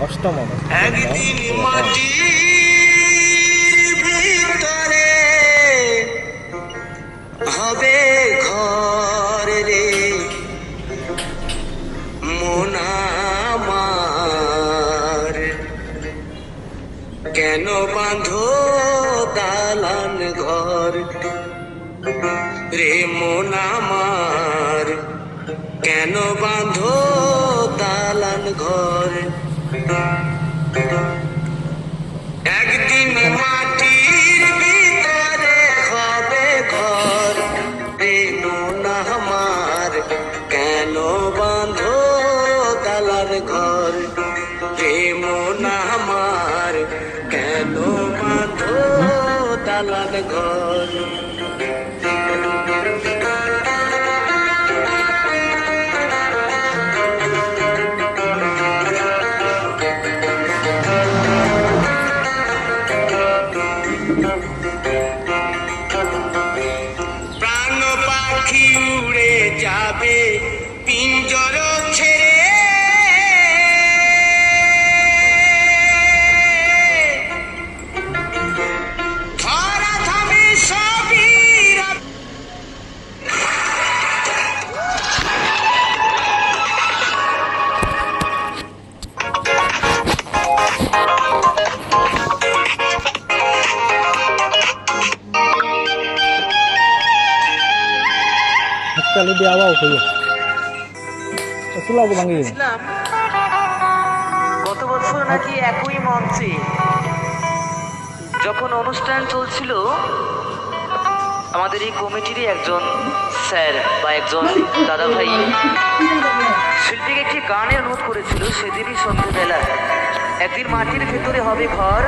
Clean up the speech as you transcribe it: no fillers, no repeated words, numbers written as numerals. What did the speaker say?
অষ্টম একদিন মাটির ভিতরে হবে ঘর রে মন আমার, কেন বাঁধো দালান ঘর রে মন আমার, কেন বাঁধো দালান ঘর। একদিন মাটির ভিতরে হবে ঘর রে মন আমার, কেন বাঁধো দালান ঘর রে মন আমার, কেন বাঁধো দালান ঘর। প্রাণ পাখি উড়ে যাবে পিঞ্জর ছেড়ে, ধরা ধামে সবই Sekali di awal tuh. Setelah bang ini. গত বছর নাকি একই মঞ্চে যখন অনুষ্ঠান চলছিল, আমাদের এই কমিটিরই একজন স্যার বা একজন দাদা ভাই শিল্পীকে একটি গানের অনুরোধ করেছিল। সেদিনই সন্ধ্যেবেলা একদিন মাটির ভেতরে হবে ঘর।